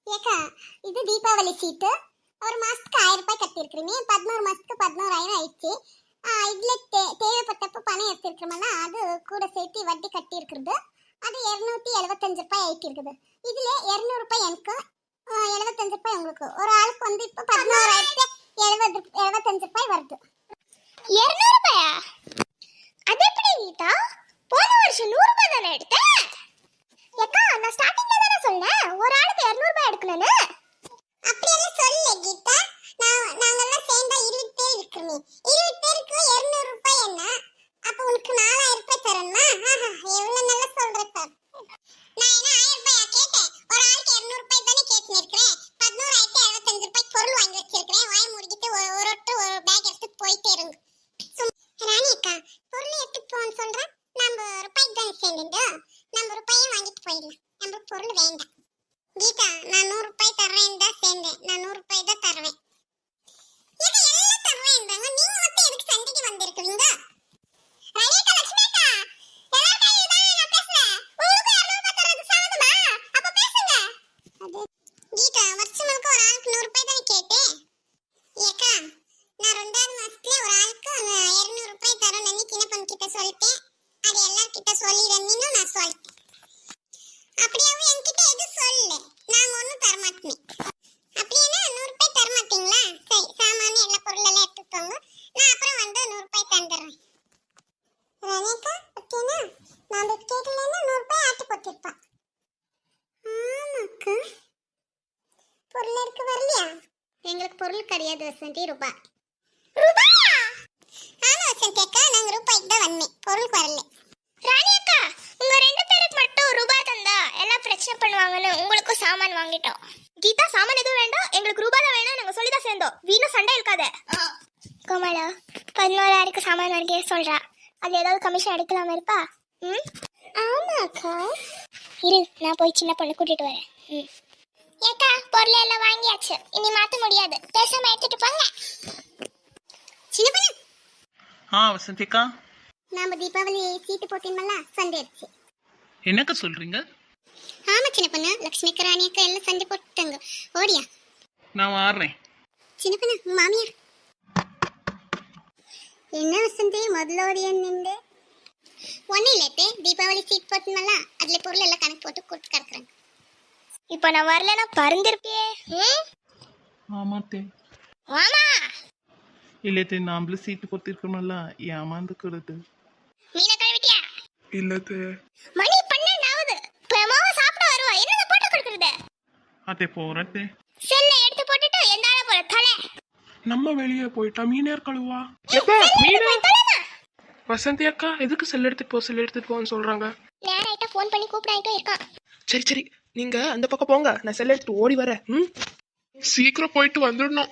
ஏக்கா இது தீபாவளி சீட்டு ஒரு மாசத்துக்கு 1000 ரூபாய் கட்டியிருக்கிறீங்க. 11 மாசத்துக்கு 11,000 ஆயிடுச்சு. இதுல தேவைப்பட்டப்ப பணம் எடுத்திருக்கிறோம்ல, அது கூட சேர்த்து வட்டி கட்டி இருக்கிறது. அது 275 ரூபாய் ஆயிட்டு இருக்குது. இதுல 200 ரூபாய் எனக்கு, 75 ரூபாய் உங்களுக்கு. ஒரு ஆளுக்கு வந்து இப்ப 11,075 ரூபாய் வருது. 200 ரூபாயா? அது எப்படி கீதா? போன வருஷம் 100 ரூபாய் தானே எடுத்தேன். ஏக்கா நான் ஸ்டார்டிங்ல தானே சொன்னேன் ஒரு ஆளுக்கு 200 ரூபாய் எடுக்கணும்னு. அப்படியெல்லாம் சொல்லல கீதா. நாங்கெல்லாம் சேர்ந்தா 20 பேர் இருக்கிறோமே, 20 பேருக்கு 200 ரூபாய் என்ன? அப்ப உனக்கு 4000 ரூபாய் தரணுமா? எவ்வளவு நல்லா சொல்றப்ப. நான் என்ன 1000 ரூபாயா கேட்டேன்? ஒரு ஆளுக்கு 200 ரூபாய் தானே கேட்டு இருக்கிறேன். 11,075 ரூபாய் பொருள் வாங்கி வச்சிருக்கிறேன். வாய் மூடிக்கிட்டு ஒரு பேக் எடுத்து போயிட்டே இருங்க. ராணி அக்கா, பொருள் எடுத்து போன்னு சொல்றேன். நம்ம ரூபாய்க்கு தானே சேர்ந்துட்டு நம்ம ரூபாயும் வாங்கிட்டு போயிடலாம். நம்ம பொருள் வேண்டாம். கீதா, நான் 100 ரூபாய் தர்றேன் தான் சேர்ந்தேன். நான் 100 ரூபாய் தான் தருவேன். இது எல்லாம் தருவேன்றாங்க. நீங்க மட்டும் எதுக்கு சண்டைக்கு வந்திருக்கீங்க? ரணிகா, லட்சுமி அக்கா, எல்லாரும் கையில தான் நான் பேசுறேன். உங்களுக்கு 200 ரூபாய் தரது சம்மதமா? அப்ப பேசுங்க. அது கீதா, வருஷங்களுக்கு ஒரு ஆளுக்கு 100 ரூபாய் தானே கேட்டேன். ஏக்கா, நான் 2வது மாசத்துல ஒரு ஆளுக்கு 200 ரூபாய் தரேன்னு சின்னப்பன் கிட்ட சொல்லிட்டேன். அது எல்லார்கிட்ட சொல்லிடுறேன்னு நான் சொல்லிட்டேன். அப்படியாவும் என்கிட்ட எதுவும் சொல்லல. நாங்க ஒன்றும் தரமாட்டேன். அப்படின்னா 100 ரூபாய் தரமாட்டீங்களா? சரி, சாமான எல்லா பொருளெல்லாம் எடுத்துக்கோங்க. நான் அப்புறம் வந்து 100 ரூபாய் தந்துடுறேன். ரணிகா, ஓகேனா? நான் கேட்கலன்னா 100 ரூபாய் ஆட்டி போட்டிருப்பா. ஆமாக்கா, பொருள் எடுக்க வரலையா? எங்களுக்கு பொருள் கிடையாது வசந்தி. ரூபாயா? ஆமா வசந்தி அக்கா, நாங்க ரூபாய்க்கு தான் வந்தேன், பொருளுக்கு வரல. ராணி அக்கா, உங்க 2 பேருக்கு மட்டும் ரூபாய் தந்தா எல்லாம் பிரச்சனை பண்ணுவாங்கன்னு உங்களுக்கு சாமான் வாங்கிட்டோம். கீதா, சாமான் எதுவும் வேண்டாம், எங்களுக்கு ரூபாய் தான் வேணும். நாங்க சொல்லிதான் சேர்ந்தோம். வீணும் சண்டை இருக்காத. கோமாளா 11,000க்கு சாமான் வாங்கி சொல்றா. அது ஏதாவது கமிஷன் எடுக்கலாம இருப்பா? ஆமா அக்கா. இரு, நான் போய் சின்ன பொண்ணு கூட்டிட்டு வரேன். ஏக்கா, பொருள் எல்லாம் வாங்கியாச்சு. இனி மாத்த முடியாது. பேசாம எடுத்துட்டு போங்க. சின்ன பொண்ணு. வசந்திக்கா, நாம தீபாவளி சீட்டு போட்டீங்களா, சண்டை ஆயிடுச்சு. என்னக்கா சொல்றீங்க? ஆமா சின்ன பொண்ணு, லட்சுமி அக்கா, ராணி அக்கா எல்லாம் சண்டை போட்டுட்டாங்க. ஓடியா? நான் வாடுறேன். சின்ன பொண்ணு, உங்க மாமியார். என்ன வசந்தி முதல்ல ஓடியா நின்று? ஒன்னும் இல்லத்தே, தீபாவளி சீட் போட்டீங்களா, அதுல பொருள் எல்லாம் கணக்கு போட்டு கொடுத்து கிடக்குறாங்க. இப்ப நான் வரலன்னா பறந்திருப்பியே. ஆமாத்தே. ஆமா, இல்லத்தே, நாமளும் சீட்டு போட்டிருக்கோம்ல, ஏமாந்துக்கிறது. மீனை கழுவிட்டியா? இல்லத்தே. மணி 12 ஆகுது. இப்ப மாமா சாப்பிட வருவா. என்னது போட்டு கொடுக்கறது? அத்தே போறத்தே. செல்ல எடுத்து போட்டுட்டு எந்தால போற தலை. நம்ம வெளியே போயிட்டா மீனேர் கழுவா. வசந்தி அக்கா, எதுக்கு செல் எடுத்துட்டு போன்னு சொல்றாங்க? நேராயிட்டா போன் பண்ணி கூப்பிடாயிட்டே இருக்கான். சரி, நீங்க அந்த பக்கம் போங்க, நான் செல் எடுத்து ஓடி வரேன். சீக்கிரம் போயிட்டு வந்துடணும்.